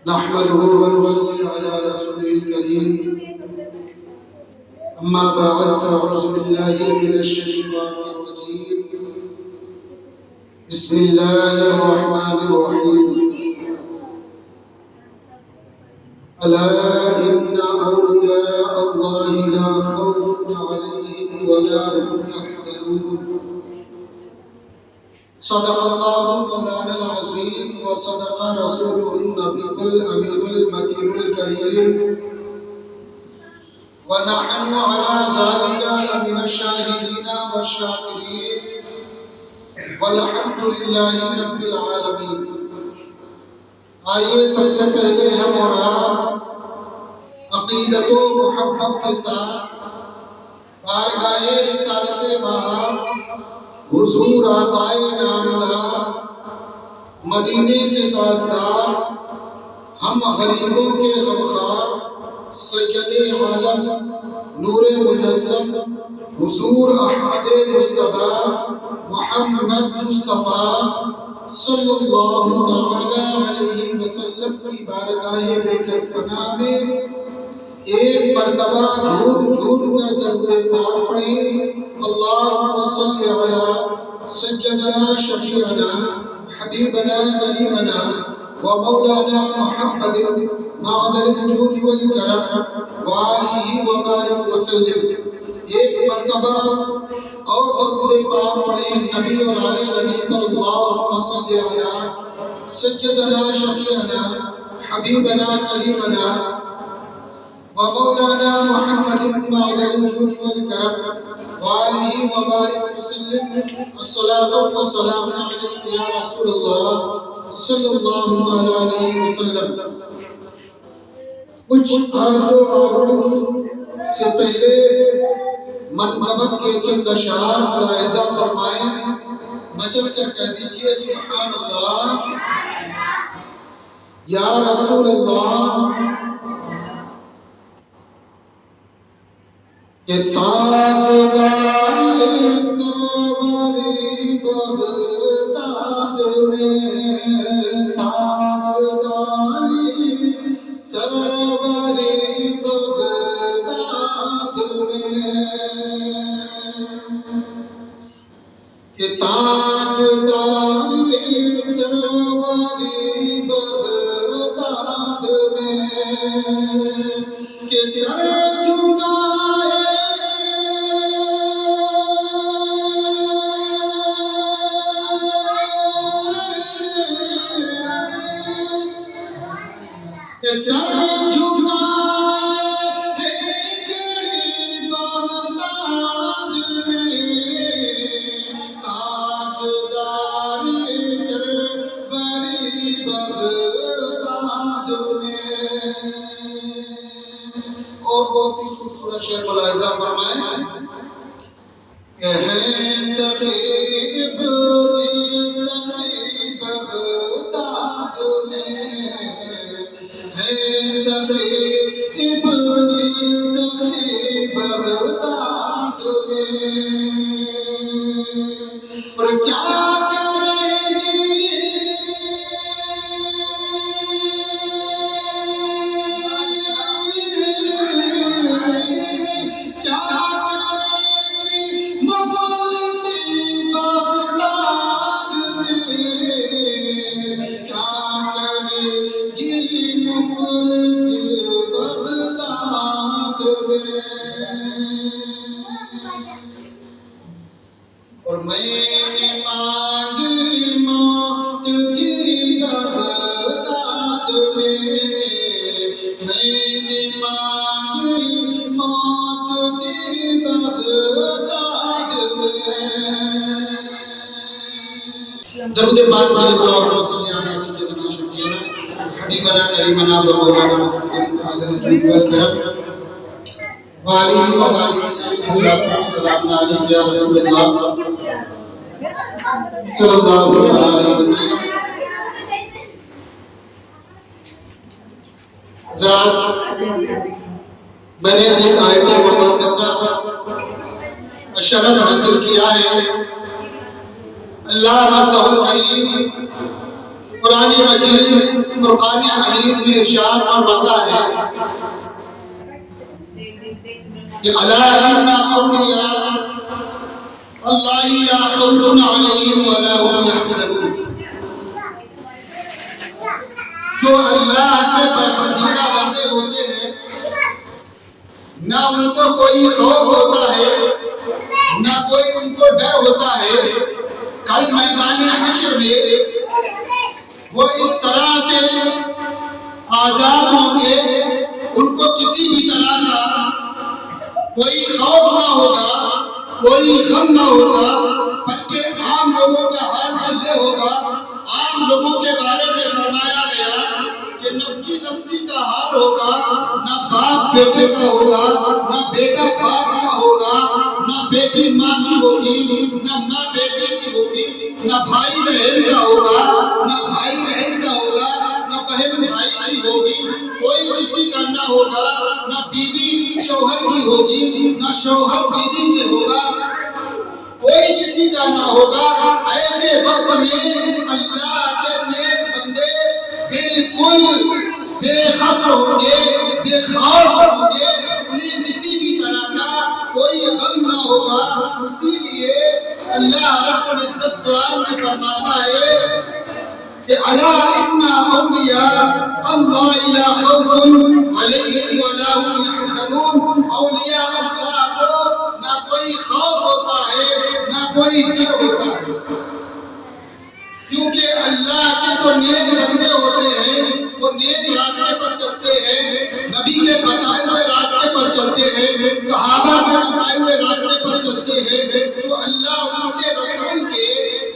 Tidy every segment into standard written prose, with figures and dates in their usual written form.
نحمده ونصلي على رسوله الكريم أما بعد فأعوذ بالله من الشيطان الرجيم بسم الله الرحمن الرحيم ألا إن أولياء الله لا خوف عليهم ولا هم يحزنون صدق الله مولانا العظيم وصدق رسوله النبي الأمين المتين الكريم ونحن على ذلك لمن الشاهدين والشاكرين والحمد لله رب العالمين. آئیے سب سے پہلے ہم اور آپ عقیدت و محبت کے ساتھ بارگاہ رسالت مآب حضور آقائے نامدار مدینے کے تاجدار ہم غریبوں کے غمخوار سید عالم نور مجسم حضور احمد مصطفیٰ محمد مصطفیٰ صلی اللہ تعالی علیہ وسلم کی بارگاہ بے کس پناہ میں ایک مرتبہ جھوم جھوم کر درود پاک پڑھیں. اللہم صلی علی سیدنا شفیعنا حبیبنا کریمنا ومولانا محمد معدن الجود والکرم وآلہ وبارک وسلم. ایک مرتبہ اور درود پاک پڑھیں نبی اور آل نبی پر. اللہم صلی علی سیدنا شفیعنا حبیبنا کریمنا ومولانا محمد معدن الجود والکرم وآلہ وبارک وسلم. الصلاة والسلام علیک یا رسول اللہ صلی اللہ علیہ وسلم. کچھ عرف و معروف سے پہلے منقبت کے چند اشعار ملاحظہ فرمائیں. مچل کر کہہ دیجئے سبحان اللہ یا رسول اللہ. کہ تاجدار سروری بغداد میں تاجدار سروری بغداد میں کہ تاجدار سروری بغداد میں کہ سر جھکائے سر جھکائے ہے کڑی بغداد میں تاجدار سروری بغداد میں. اور بہت ہی خوبصورت شعر ملاحظہ فرمائیں کہ ہے سخی ابن سخی بغداد میں ہے سخی ابن سخی بغداد میں. اور کیا کریں گی کیا کریں گی مفلس بغداد میں کیا کریں گی مفلس بغداد میں. اور میں نے مانگی موت کی بغداد میں میں نے مانگی موت کی بغداد میں. درود پاک پڑھیں. اللہم صلی علی سیدنا شفیعنا حبیبنا کریمنا ومولانا محمد معدن الجود والکرم وآلہ وبارک وسلم. الصلاۃ والسلام علیک یا رسول اللہ صلی اللہ علیہ وسلم. ذرا میں نے اس آیت مقدسہ شرف حاصل کیا ہے. اللہ رضا کریم قرآن مجید فرقان حمید میں ارشاد فرماتا ہے کہ الا ان اولیاء اللہ لا خوف علیہم ولا هم يحزنون، جو اللہ کے برگزیدہ بندے ہوتے ہیں نہ ان کو کوئی خوف ہوتا ہے نہ کوئی ان کو ڈر ہوتا ہے۔ کل میدان حشر میں وہ اس طرح سے آزاد ہوں گے، ان کو کسی بھی طرح کا کوئی خوف نہ ہوگا، کوئی غم نہ ہوگا، بلکہ عام لوگوں کا حال تو یہ ہوگا، عام لوگوں کے بارے میں فرمایا گیا کہ نفسی نفسی کا حال ہوگا، نہ باپ بیٹے کا ہوگا، نہ بیٹا باپ کا ہوگا، نہ بیٹی ماں کی ہوگی، نہ ماں بیٹے کی ہوگی، نہ بھائی بہن کا ہوگا، نہ بھائی بہن کا ہوگا، نہ بہن بھائی کی ہوگی، کوئی کسی کا نہ ہوگا، نہ بیوی شوہر کی ہوگی، نہ شوہر بیوی کی ہوگا، کوئی کسی کا نہ ہوگا۔ ایسے وقت میں اللہ کے نیک بندے بالکل بے خطر ہوں گے، بے خوف ہوں گے، انہیں کسی بھی طرح کا کوئی غم نہ ہوگا۔ اسی لیے اللہ رب العزت قرآن میں فرماتا ہے کہ الا ان اولیاء اللہ لا خوف علیہم ولا هم يحزنون، اولیاء اللہ کو نہ کوئی خوف ہوتا ہے نہ کوئی ڈر ہوتا ہے، کیونکہ اللہ کے جو نیک بندے ہوتے ہیں وہ نیک راستے پر چلتے ہیں، نبی کے بتائے ہوئے راستے پر چلتے ہیں، صحابہ کے بتائے ہوئے راستے پر چلتے ہیں۔ جو اللہ اس کے رسول کے،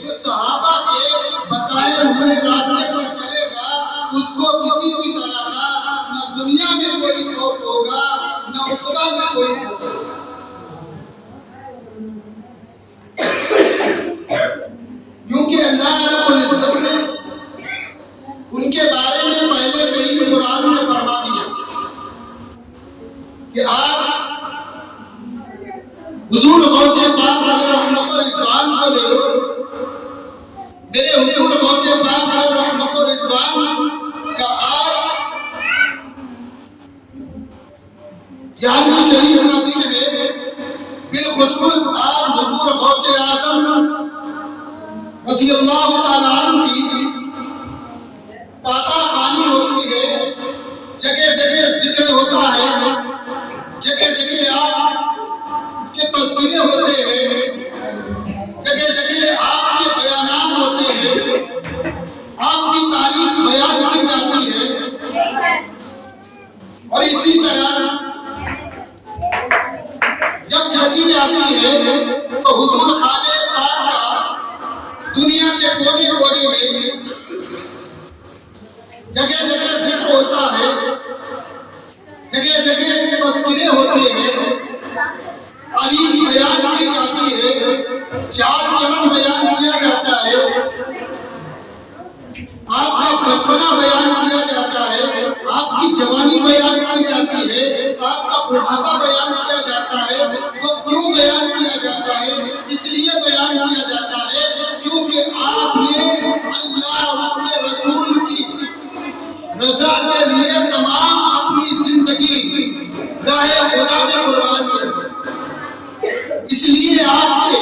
جو صحابہ کے بتائے ہوئے راستے پر چلے گا، اس کو کسی بھی طرح کا نہ دنیا میں کوئی خوف ہوگا نہ عقبہ میں کوئی خوف ہوگا۔ کیونکہ اللہ رب العزت نے ان کے بارے میں پہلے سے ہی قرآن میں فرما دیا کہ آج حضور غوث پاک علیہ رحمت و رضوان کو لے لو، میرے حضور غوث پاک علیہ رحمت و رضوان کا آج 11ویں شریف کا دن ہے، بالخصوص آج حضور غوث اعظم رضی اللہ تعالیٰ عنہ کی پاتا خوانی ہوتی ہے، جگہ جگہ ذکر ہوتا ہے، جگہ جگہ آپ کے تذکرے ہوتے ہیں، جگہ جگہ آپ کے بیانات ہوتے ہیں، آپ کی تعریف بیان کی جاتی ہے۔ اور اسی طرح جب جھٹی جاتی ہے تو حضور خواجہ پاک کا دنیا کے کونے کونے میں جگہ جگہ ذکر ہوتا ہے، جگہ جگہ تذکرے ہوتے ہیں، تعریف بیان کی جاتی ہے، چال چلن بیان کیا جاتا ہے، آپ کا بچپنا بیان کیا جاتا ہے، آپ کی جوانی بیان کی جاتی ہے، آپ کا بڑھاپا بیان کیا جاتا ہے۔ وہ کیوں بیان کیا جاتا ہے؟ اس لیے بیان کیا جاتا ہے کیونکہ آپ نے اللہ اور اس کے رسول کی رضا کے لیے تمام اپنی زندگی راہ خدا میں قربان کر دی۔ اس لیے آپ کے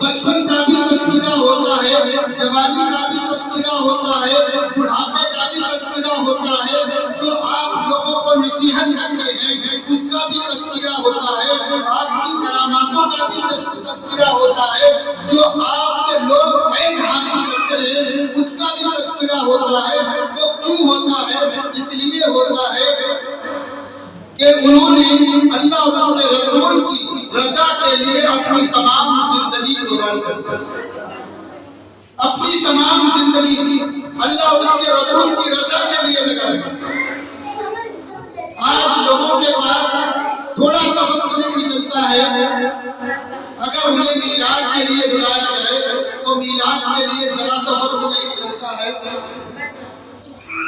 بچپن کا بھی تذکرہ ہوتا ہے، جوانی کا بھی تذکرہ ہوتا ہے، بڑھاپے کا بھی تذکرہ ہوتا ہے، جو آپ لوگوں کو نصیحت کرتے ہیں اس کا بھی تذکرہ ہوتا ہے، آپ کی کراماتوں کا بھی تذکرہ ہوتا ہے، جو آپ سے لوگ فیض حاصل کرتے ہیں اس کا بھی تذکرہ ہوتا ہے۔ وہ کیوں ہوتا ہے؟ اس لیے ہوتا ہے کہ انہوں نے اللہ اور اس کے رسول کی رضا کے لیے اپنی تمام زندگی قربان کر دی، اپنی تمام زندگی اللہ اور اس کے رسول کی رضا کے لیے لگا دی۔ آج لوگوں کے پاس تھوڑا سا وقت نہیں نکلتا ہے، اگر انہیں میلاد کے لیے بلایا جائے تو میلاد کے لیے ذرا سا وقت نہیں نکلتا ہے۔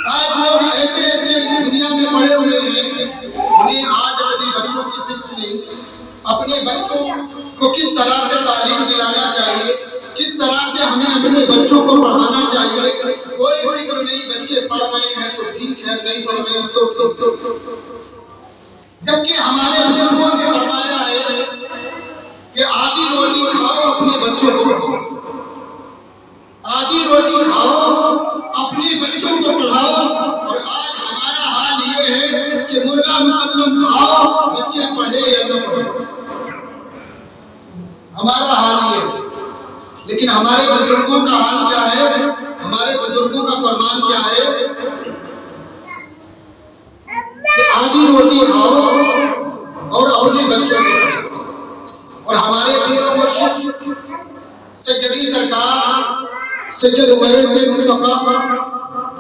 آج لوگ ایسے ایسے اس دنیا میں پڑے ہوئے ہیں، انہیں آج اپنے بچوں کی فکر نہیں، اپنے بچوں کو کس طرح سے تعلیم دلانا چاہیے، کس طرح سے ہمیں اپنے بچوں کو پڑھانا چاہیے، کوئی فکر نہیں، بچے پڑھ رہے ہیں تو ٹھیک ہے، نہیں پڑھ رہے ہیں تو ٹھیک ہے۔ جبکہ ہمارے بزرگوں نے فرمایا ہے کہ آدھی روٹی کھاؤ اپنے بچوں کو پڑھاؤ، آدھی روٹی کھاؤ اپنے بچوں کو پڑھاؤ۔ اور آج ہمارا حال یہ ہے کہ مرغا مسلم کھاؤ، بچے پڑھے یا نہ پڑھے، ہمارا حال یہ ہے۔ لیکن ہمارے بزرگوں کا حال کیا ہے؟ ہمارے بزرگوں کا فرمان کیا ہے کہ آدھی روٹی کھاؤ اور اپنے بچوں کو پڑھاؤ۔ اور ہمارے پیر و مرشد سیدی سرکار سید اویس مصطفیٰ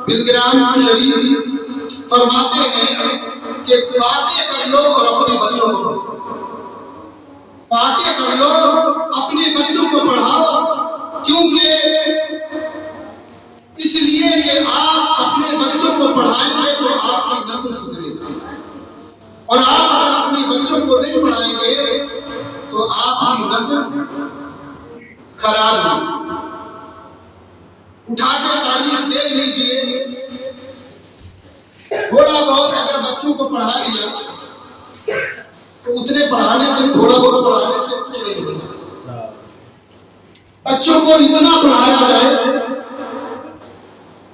بلگرام شریف فرماتے ہیں کہ فاتح کر لو اور اپنے بچوں کو پڑھاؤ، فاتح کر لو اپنے بچوں کو پڑھاؤ، کیونکہ اس لیے کہ آپ اپنے بچوں کو پڑھائیں گے تو آپ کی نسل سدھرے گی، اور آپ اگر اپنے بچوں کو نہیں پڑھائیں گے تو آپ کی نسل خراب ہوگی۔ اٹھا کے تاریخ دیکھ لیجئے، تھوڑا بہت اگر بچوں کو پڑھا لیا تو اتنے پڑھانے سے، تھوڑا بہت پڑھانے سے کچھ نہیں ہوتا۔ بچوں کو اتنا پڑھایا جائے،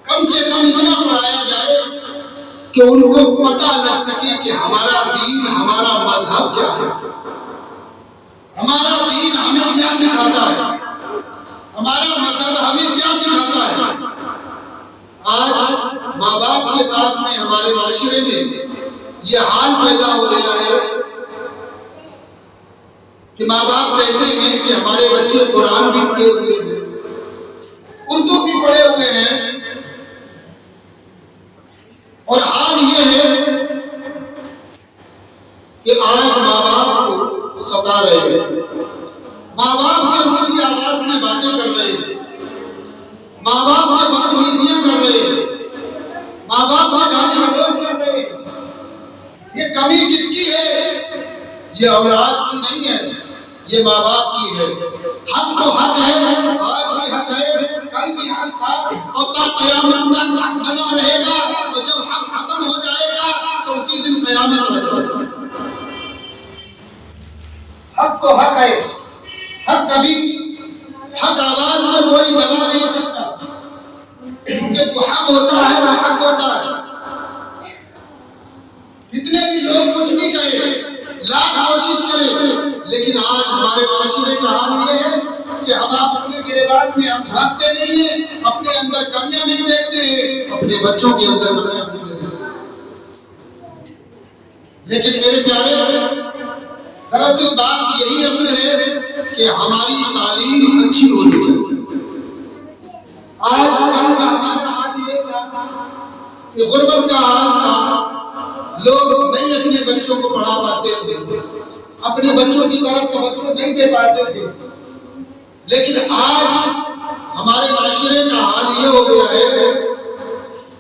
کم سے کم اتنا پڑھایا جائے کہ ان کو پتہ لگ سکے کہ ہمارا دین، ہمارا مذہب کیا ہے، ہمارا دین ہمیں کیا سکھاتا ہے، ہمارا مذہب ہمیں کیا سکھاتا ہے۔ آج ماں باپ کے ساتھ میں ہمارے معاشرے میں یہ حال پیدا ہو رہا ہے کہ ماں باپ کہتے ہیں کہ ہمارے بچے قرآن بھی پڑھے ہوئے ہیں، اردو بھی پڑھے ہوئے ہیں، اور حال یہ ہے کہ آج ماں باپ کو ستا رہے ہیں، ماں باپ سے اونچی آواز میں باتیں کر رہے ہیں، ماں باپ سے بدتمیزیاں کر رہے ہیں، ماں باپ سے گالی گلوچ کر رہے ہیں۔ یہ کمی کس کی ہے؟ یہ اولاد کی نہیں ہے، یہ ماں باپ کی ہے۔ حق تو حق ہے، آج بھی حق ہے، کل بھی حق تھا، اور تا قیامت تک حق بنا رہے گا، اور جب حق ختم ہو جائے گا تو اسی دن قیامت آ جائے گا۔ حق تو حق ہے، حق کبھی، حق آواز میں کوئی دبا نہیں سکتا، کیونکہ جو حق ہوتا ہے وہ حق ہوتا ہے۔ کتنے بھی لوگ کچھ بھی کہیں، لاکھ کوشش کریں، لیکن آج ہمارے معاشرے کا حال یہ ہے کہ ہم اپنے گریبان میں ہم جھانکتے نہیں ہیں، اپنے اندر کمیاں نہیں دیکھتے ہیں، اپنے بچوں کے اندر کمیاں نہیں دیکھتے۔ لیکن میرے پیارے، دراصل بات یہی اصل ہے کہ ہماری تعلیم اچھی ہونی چاہیے۔ آج کل کا ہمارا حال یہ تھا کہ غربت کا حال تھا، لوگ نہیں اپنے بچوں کو پڑھا پاتے تھے، اپنے بچوں کی طرف توجہ نہیں دے پاتے تھے۔ لیکن آج ہمارے معاشرے کا حال یہ ہو گیا ہے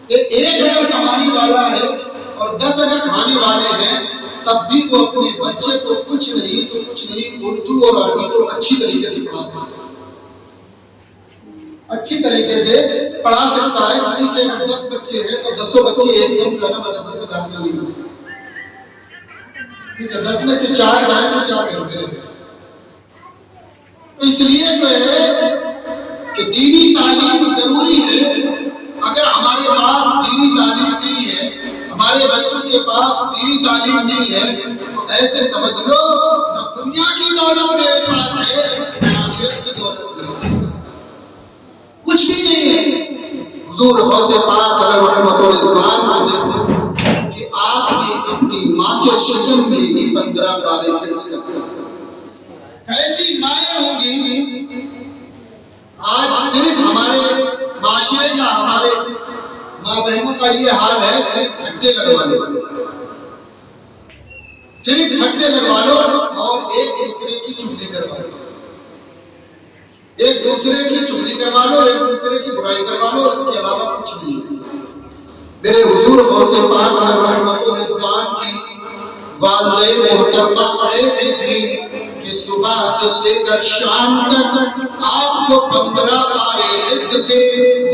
کہ ایک اگر کمانے والا ہے اور 10 اگر کھانے والے ہیں، تب بھی وہ اپنے بچے کو کچھ نہیں اردو اور عربی کو اچھی طریقے سے پڑھا سکتا ہے، اچھی طریقے سے پڑھا سکتا ہے۔ کسی کے اگر 10 بچے ہیں تو 10 بچے ایک دم جو ہے نا مدرسے میں داخل نہیں ہوتے، کیونکہ 10 میں سے 4 جائیں گے، 4 گھر میں رہیں گے۔ اس لیے جو ہے کہ دینی تعلیم ضروری ہے۔ اگر ہمارے پاس دینی تعلیم نہیں ہے، ہمارے بچوں کے پاس دینی تعلیم نہیں ہے، تو ایسے سمجھ لو نہ دنیا کی دولت میرے پاس ہے، نہ آخرت کی دولت میرے پاس ہے، کچھ بھی نہیں ہے۔ حضور غوث پاک علیہ رحمت و رضوان کو دیکھو کہ آپ نے اپنی ماں کے شکم میں ہی 15 پارے حفظ کرتے ہیں۔ ایسی مائیں ہوں گی۔ آج صرف ہمارے معاشرے کا، ہمارے ماں بہنوں کا یہ حال ہے، صرف کھٹے لگوا لو، صرف کھٹے لگوا لو اور ایک دوسرے کی چغلی کروا لو، ایک دوسرے کی چغلی کروا لو، ایک دوسرے کی برائی کروا لو، اس کے علاوہ کچھ نہیں ہے۔ میرے حضور غوث پاک علیہ رحمت و رضوان کی والدہ محترمہ ایسی تھی کہ صبح سے لے کر شام تک آپ کو 15 پارے حفظ تھے،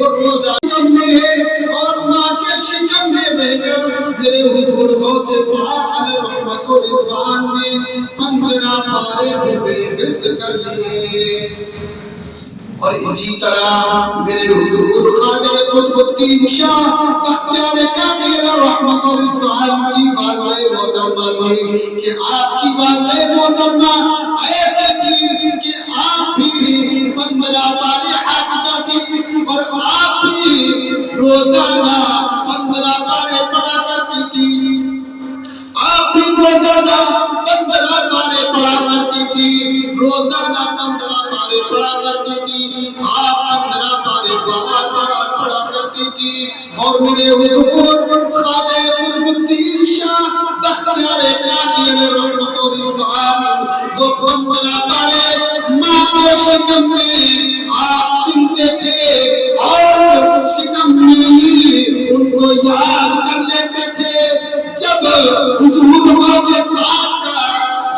وہ روزہ شکم میں ہے اور ماں کے شکم میں رہ کر میرے حضور غوث پاک علیہ رحمت و رضوان نے 15 پارے پورے حفظ کر لیے۔ اور اسی طرح میرے حضور خواجہ قطب الدین شاہ بختیار کاکی علیہ رحمت و رضوان کی والدہ محترمہ تھی کہ آپ کی والدہ محترمہ ایسے تھی کہ آپ بھی 15 پارے حافظہ تھی اور آپ بھی روزانہ 15 پارے پڑھا کرتی تھی۔ آپ بھی روزانہ 15 پارے پڑھا کرتی تھی، روزانہ 15 پارے پڑھا کرتی تھی، آپ 15 پارے بار بار پڑھا کرتی تھی۔ اور میرے حضور خواجہ قطب الدین شاہ بختیار کاکی علیہ رحمت و رضوان وہ 15 پارے ماں کے شکم میں آپ سنتے تھے اور شکم میں ہی ان کو یاد کر لیتے تھے۔ جب حضور غوث پاک کا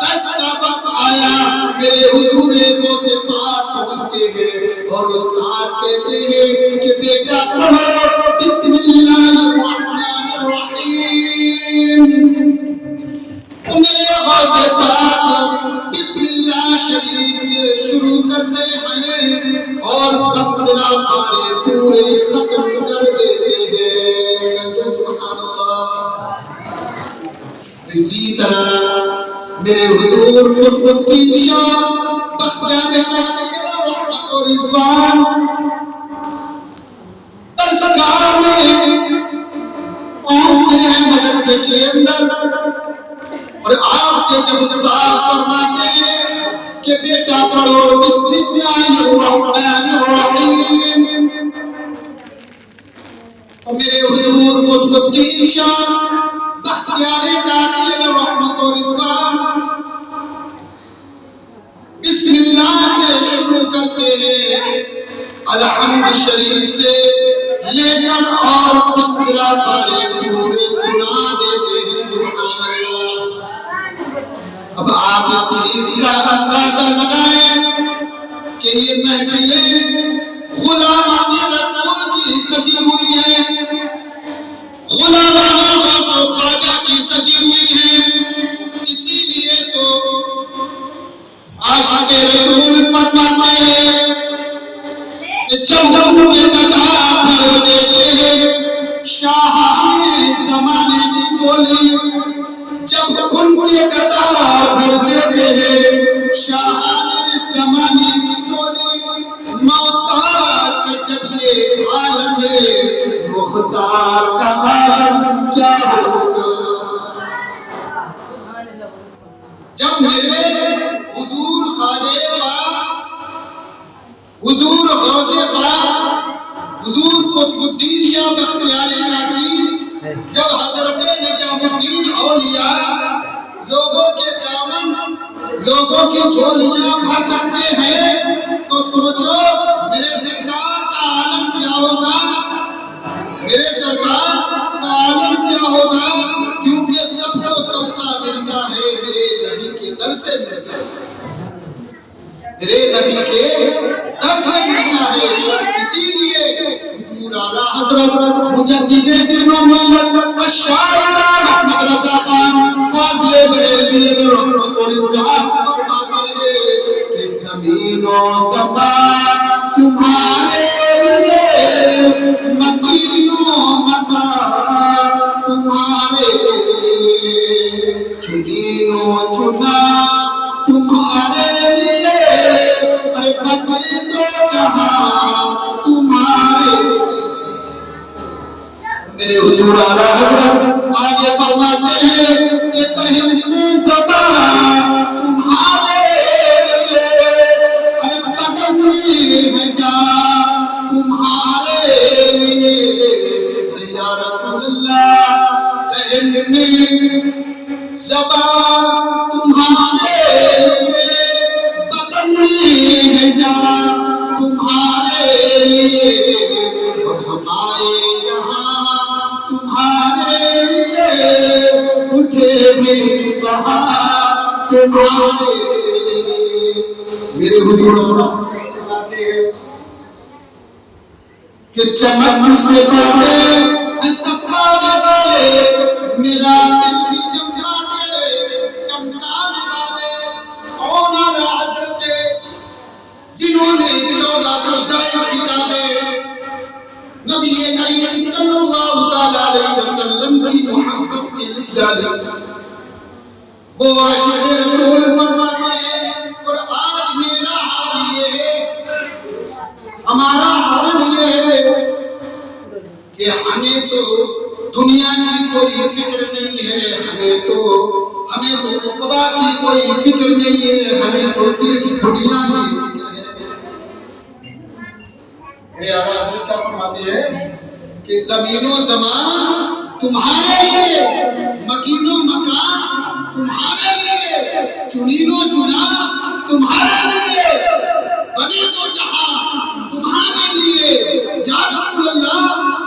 درس کا وقت آیا، میرے حضور غوث پاک پہنچتے ہیں اور استاد کہتے ہیں کہ بیٹا پڑھو بسم اللہ الرحمن الرحیم۔ میرے غوث پاک بسم اللہ شریف سے شروع کرتے ہیں اور 15 پارے پورے ختم کر دیتے ہیں۔ کہتے سبحان اللہ۔ اسی طرح میرے حضور قطب الدین شاہ بختیار کاکی علیہ رحمت و رضوان درسگاہ میں پہنچتے ہیں مدرسے کے اندر، اور آپ سے جب استاد فرماتے ہیں کہ بیٹا پڑھو بسم اللہ الرحمن الرحیم، میرے حضور قطب الدین شاہ بختیار کاکی علیہ رحمت و رضوان بسم اللہ سے شروع کرتے ہیں، الحمد شریف سے لے کر اور 15 پارے پورے سنا دیتے ہیں۔ سبحان اللہ۔ اب آپ اس چیز کا اندازہ لگائیں کہ یہ محفلیں غلامان رسول کی سجی ہوئی ہیں، غلامان غوث و خواجہ کی سجی ہوئی ہیں۔ اسی لیے تو عاشق رسول فرماتے ہیں کہ جب ان کے گدا بھر دیتے ہیں شاہان زمانے کی جھولی، جب ان کے گدا بھر دیتے ہیں شاہان زمانے کی جھولی، محتاج کا جب یہ عالم ہے مختار کا عالم کیا ہوگا۔ جب میرے حضور خواجہ پاک، حضور غوث پاک، حضور قطب الدین شاہ بختیار کاکی جب حضرت نجام الدین اولیاء لوگوں کے دامن، لوگوں کی جھولیاں بھر سکتے ہیں تو سوچو میرے سرکار کا عالم کیا ہوگا، میرے سرکار کا عالم کیا ہوگا، کیونکہ سب کو صدقہ ملتا ہے میرے نبی کے در سے ملتا ہے، میرے نبی کے در سے ملتا ہے۔ اسی لیے حضور اعلیٰ حضرت مجدد دین و ملت الشاعر امام احمد رضا خان فاضل بریلوی علیہ رحمت و رضوان فرماتے ہیں کہ زمین و زمان تمہارے لیے، متین و متا تمہارے لیے، چنین و چنا تمہارے لیے، ارے بنے تو جہاں تمہارے لیے۔ میرے حضور اعلیٰ حضرت آگے فرماتے ہیں کہ دہن زبان تمہارے لیے، ارے بدن میں جان تمہارے لیے، ارے یا رسول اللہ دہن میں زبان تمہارے لیے، بدن میں جان تمہارے لیے، اور ہم آئے یہاں تمہارے لیے، اٹھے بھی وہاں تمہارے لیے۔ میرے حضور فرماتے ہیں کہ چمک سے باتیں ہے سب پانے والے، میرا دل بھی چمکا دے چمکانے والے کون اعلیٰ حضرت جنہوں نے 1400 زائد کتابیں نبی کریم صلی اللہ تعالیٰ علیہ وسلم کی محبت میں لکھ ڈالی۔ وہ عاشق رسول فرماتے ہیں اور آج میرا حال یہ ہے، ہمارا حال یہ ہے کہ ہمیں تو دنیا کی کوئی فکر نہیں ہے، ہمیں تو عقبہ کی کوئی فکر نہیں ہے، ہمیں تو صرف دنیا کی فکر ہے۔ میرے آقا حضرت کیا فرماتے ہیں کہ زمین و زمان تمہارے لیے، مکین و مکان تمہارے لیے، چنین و چنا تمہارے لیے، بنے دو جہاں تمہارے لیے، یا رسول اللہ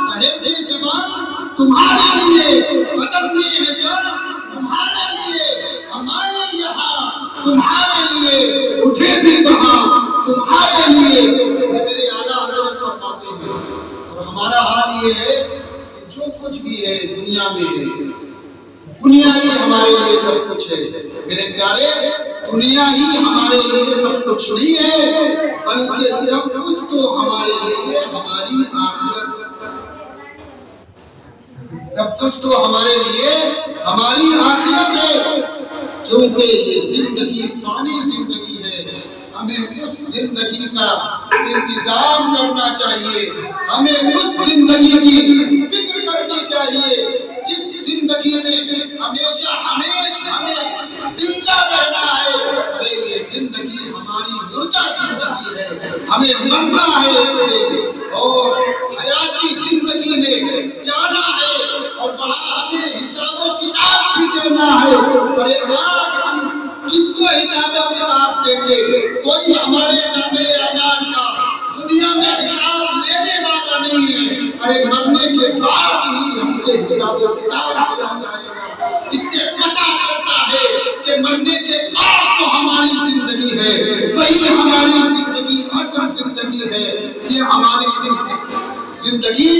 تہے زبان تمہارے لیے، بدن میں ہے جان تمہارے لیے، ہمارے یہاں تمہارے لیے، اٹھے بھی وہاں تمہارے لیے۔ یہ میرے اعلیٰ حضرت فرماتے ہیں اور ہمارا حال یہ ہے کہ جو کچھ بھی ہے دنیا میں ہے، دنیا ہی ہمارے لیے سب کچھ ہے۔ میرے پیارے، دنیا ہی ہمارے لیے سب کچھ نہیں ہے، بلکہ سب کچھ تو ہمارے لیے ہماری آخرت، سب کچھ تو ہمارے لیے ہماری آخرت ہے، کیونکہ یہ زندگی فانی زندگی ہے۔ ہمیں اس زندگی کا انتظام کرنا چاہیے، ہمیں اس زندگی کی فکر کرنی چاہیے جس زندگی میں ہمیشہ ہمیں زندہ رہنا ہے۔ ارے یہ زندگی ہماری مردہ زندگی ہے، ہمیں مرنا ہے ایک دن، اور حیاتی زندگی میں جانا ہے اور وہاں ہمیں حساب و کتاب بھی دینا ہے۔ ارے آج ہم کس کو حساب و کتاب دیں گے؟ کوئی ہمارے نامے اعمال کا دنیا میں حساب لینے والا نہیں ہے۔ ارے مرنے کے بعد ہی ہم سے حساب و کتاب لیا جائے گا۔ اس سے پتہ چلتا ہے کہ مرنے کے بعد جو ہماری زندگی ہے وہی ہماری زندگی اصل زندگی ہے۔ یہ ہماری زندگی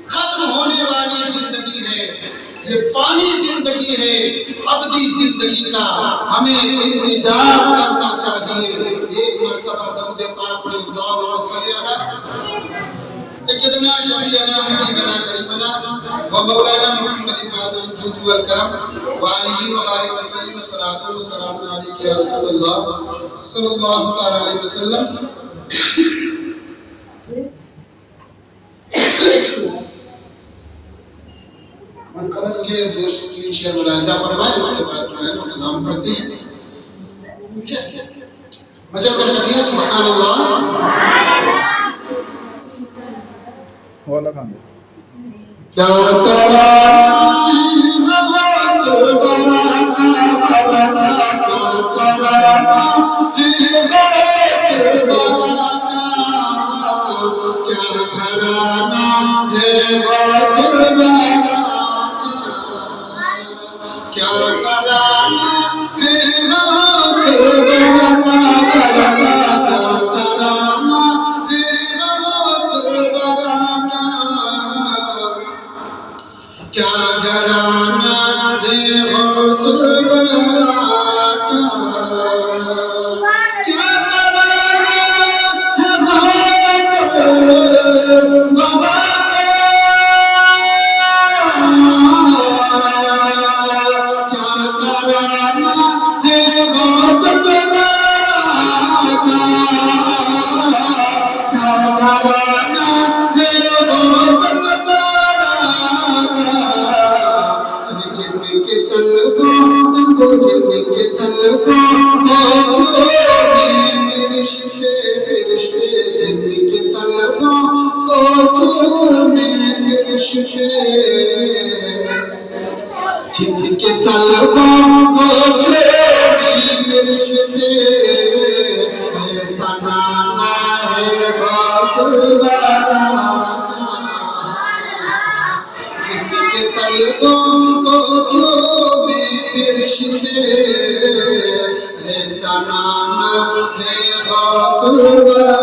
ختم ہونے والی زندگی ہے، یہ فانی زندگی ہے، ابدی زندگی کا ہمیں انتظار کرنا چاہیے۔ ایک مرتبہ درود پاک پڑھیں، اللہم صلی علی سیدنا شفیعنا حبیبنا کریمنا و مولانا محمد مادر الجود والکرم وآلہ وبارک وسلم، الصلاۃ والسلام علیک یا رسول اللہ صلی اللہ تعالی علیہ وسلم۔ مرکبت کے 2-3 شعر ملاحظہ فرمائے، اس کے بعد جو ہے نا سلام پڑھتے ہیں۔ مچل کر کہتے ہیں سبحان اللہ۔ کیا ترانہ ہے غوث الورا کا بلدا، کیا ترانہ ہے غوث الورا کا، کیا گھرانہ ہے غوث الورا کا، کیا ترانہ ہے غوث الورا کا بلدا، کیا ترانہ ہے غوث الورا کا، کیا گھرانہ ہے غوث الورا کا، کیا ترانہ ہے غوث الورا کا، کیا ترانہ ہے غوث الورا کا، کیا ترانہ ہے غوث الورا کا۔ جن کے تلفوں کو چومے فرشتے، جن کے تلفوں کو چومے فرشتے، جن کے تلفوں کو چومے فرشتے، ایسا نانا ہے غوث الورا کا، جن کے تلفوں کو چومے فرشتے، ایسا نانا الورى.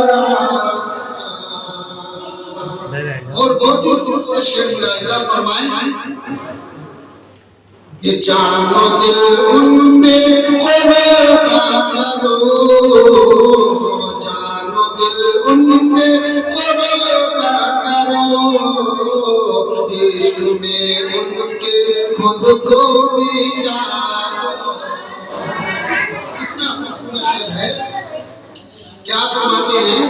اور بہت ہی خوبصورت شعر ملاحظہ فرمائیں کہ جان و دل ان پہ قربان کرو، جان و دل ان پہ قربان کرو، عشق میں ان کے خود کو مٹا دو. کتنا خوبصورت شعر ہے. کیا فرماتے ہیں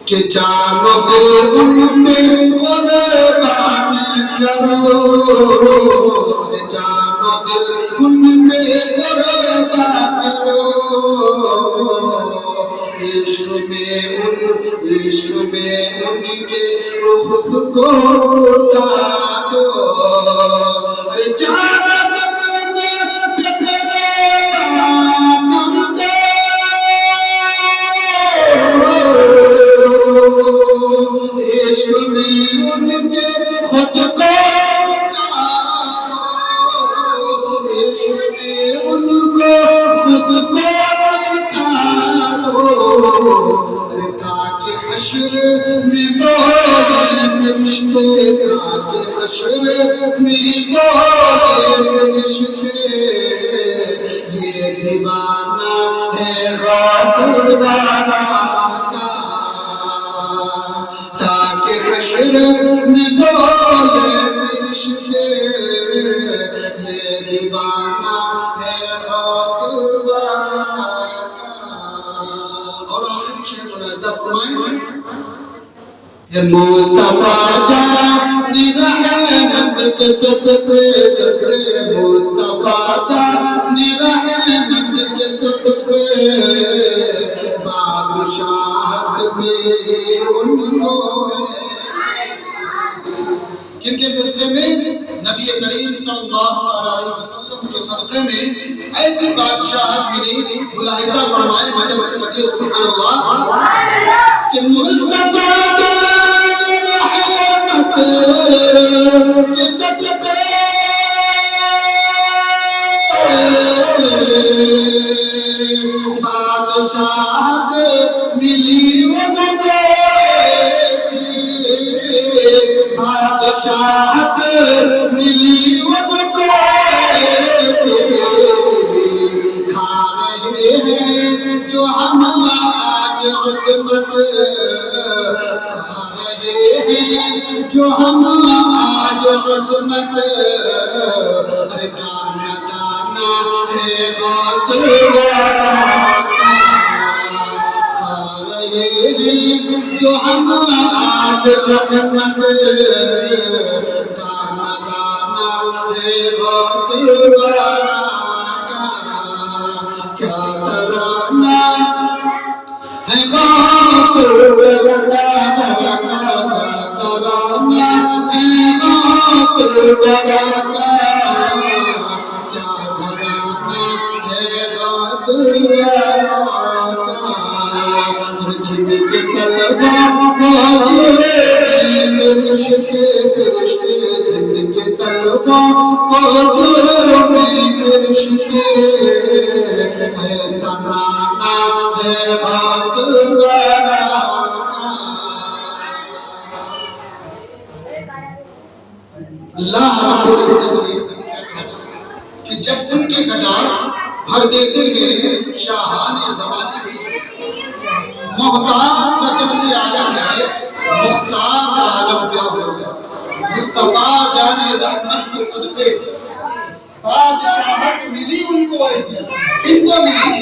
کہ جان و دل ان پہ قربان کرو، جان و دل ان پہ قربان کرو، عشق میں ان کے خود کو لٹا دو. جان و دل پہ قربان کر دو، عشق میں ان کے خود کو لٹا دو، عشق میں ان کو خود کو لٹا دو. تاکہ حشر میں بولے فرشتے، تاکہ حشر میں بولے فرشتے، یہ دیوانہ ہے غافل وارا کا. تاکہ حشر میں بولے فرشتے، یہ دیوانہ ہے غافل وارا کا. اور آخر شعر ملاحظہ فرمائیں کہ مصطفیٰ جان رحمت کے صدقے، صدقے مصطفیٰ جان رحمت کے صدقے، بادشاہت ملی ان کو ایسے. کن کے صدقے میں؟ نبی کریم صلی اللہ علیہ وسلم کے صدقے میں ایسی بادشاہت ملی. ملاحظہ فرمائے مجھے کہتے سبحان اللہ کہ مصطفیٰ جان رحمت کے صدقے، بادشاہت ملی ان کو ایسی، بادشاہت ملی ان کو ایسی. کھا رہے ہیں جو ہم آج عصمت، کھا رہے ہیں جو ہم آج عصمت. دانا دانا ہے غوث الورا کا، کھا رہے ہیں جو ہم آج رحمت. دانا دانا ہے غوث الورا کا، کیا ترانہ ہے غوث الورا کا، کیا ترانہ ہے غوث الورا کا، کیا گھرانہ ہے غوث الورا کا. اور جن کے طلباء کو جوڑے فرشتے، فرشتے جن کے طلباء کو جوڑے فرشتے، ایسا نانا ہے غوث الورا کا. اللہ رب العزت نے کہ جب ان کے قدار بھر دیتے ہیں شاہان زمانے بھی، محتاج کا جب یہ عالم ہے، مختار کا عالم کیا ہوگا. مصطفیٰ جان رحمت کے صدقے بادشاہت ملی ان کو ایسے. کن کو ملی؟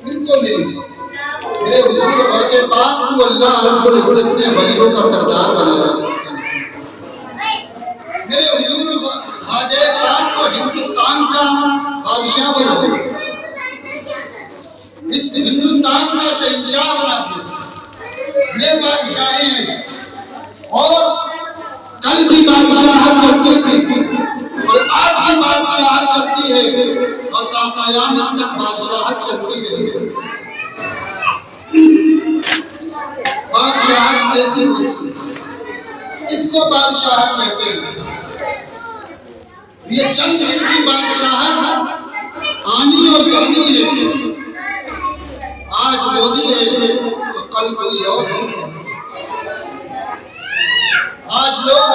کن کو ملی؟ میرے حضور غوث پاک کو اللہ رب العزت نے ولیوں کا سردار بنایا. میرے حضور خواجہ پاک کو ہندوستان کا بادشاہ بنا دیا، اس ہندوستان کا شہنشاہ بنا دیا. یہ بادشاہیں ہیں اور کل بھی بادشاہت چلتی تھی اور آج بھی بادشاہت چلتی ہے اور تا قیامت تک بادشاہت چلتی رہی. بادشاہت کیسی ہوتی ہے؟ اس کو بادشاہت کہتے ہیں. یہ چند دن کی بادشاہت آنی اور جانی ہے. آج مودی ہے تو کل کوئی اور ہے. آج لوگ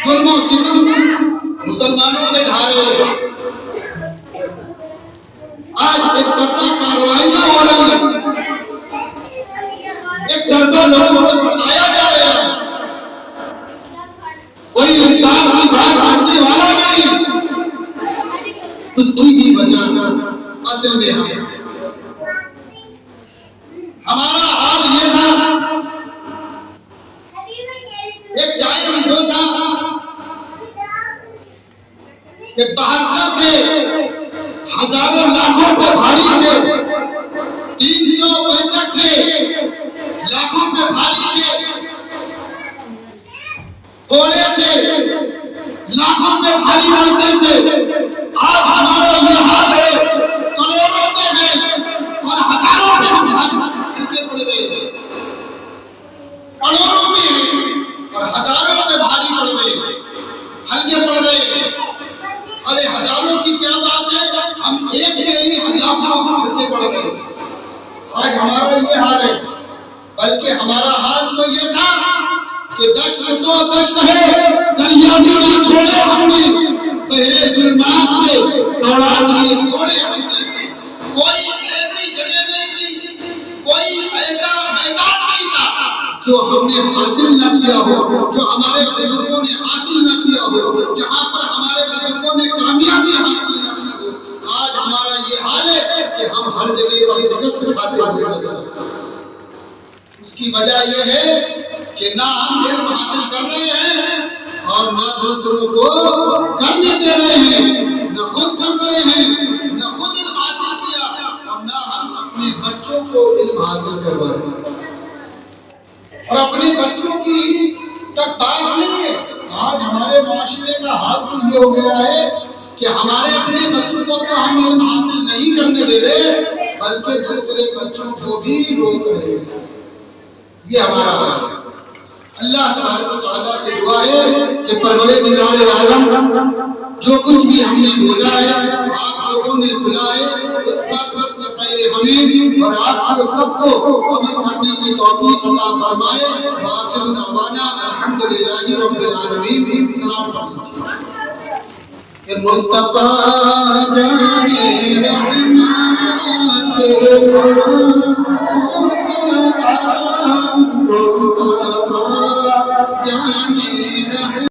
ظلم و ستم مسلمانوں پہ ڈھا رہے ہیں. آج ایک طرفہ کارروائیاں ہو رہی ہیں, ایک طرفہ لوگوں کو ستایا جا رہا ہے. کوئی انسان کی بات ماننے والا نہیں. اس کی بھی وجہ اصل میں ہمارا حال یہ تھا. ایک ٹائم جو تھا کہ 72 تھے, ہزاروں لاکھوں پہ بھاری تھے, 365 تھے, لاکھوں پہ بھاری تھے, تھوڑے تھے, لاکھوں پہ بھاری پڑتے تھے. آج ہمارا یہ حال ہے, کروڑوں سے ہے اور ہزاروں پہ ہم ہلکے پڑ رہے ہیں. کروڑوں میں ہیں اور ہزاروں پہ بھاری پڑ رہے ہیں, ہلکے پڑ رہے ہیں. ارے ہزاروں کی کیا بات ہے, ہم ایک میں ہی ہم لاکھوں ہلکے پڑ رہے ہیں. آج ہمارا یہ حال ہے. بلکہ ہمارا حال تو یہ تھا کہ دشت تو دشت ہے, دریا بھی نہ چھوڑے ہم نے, بحرے ظلمات میں دوڑا دیے گھوڑے ہم نے. کوئی ایسی جگہ نہیں تھی, کوئی ایسا میدان نہیں تھا جو ہم نے حاصل نہ کیا ہو, جو ہمارے بزرگوں نے حاصل نہ کیا ہو, جہاں پر ہمارے بزرگوں نے کامیابی حاصل نہ کی ہو. آج ہمارا یہ حال ہے کہ ہم ہر جگہ پر شکست کھاتے ہوئے نظر آتے ہیں. اس کی وجہ یہ ہے کہ نہ ہم علم حاصل کر رہے ہیں اور نہ دوسروں کو کرنے دے رہے ہیں, نہ خود کر رہے ہیں, نہ خود علم حاصل کیا اور نہ ہم اپنے بچوں کو علم حاصل کروا رہے ہیں. اور اپنے بچوں کی تک بات نہیں ہے. آج ہمارے معاشرے کا حال تو یہ ہو گیا ہے کہ ہمارے اپنے بچوں کو تو ہم علم حاصل نہیں کرنے دے رہے, بلکہ دوسرے بچوں کو بھی روک رہے ہیں. یہ ہمارا حال ہے. اللہ تبارک و تعالیٰ سے دعا ہے کہ پروردگار عالم جو کچھ بھی ہم نے بولا ہے, آپ لوگوں نے سنا ہے, اس پر سب سے پہلے ہمیں اور آپ کو سب کو عمل کرنے کی توفیق عطا فرمائے. وآخر دعوانا الحمدللہ رب العالمین. سلام پڑھ لیجیے. مصطفیٰ جانے رحمت کو سلام, مصطفیٰ جانے رحمت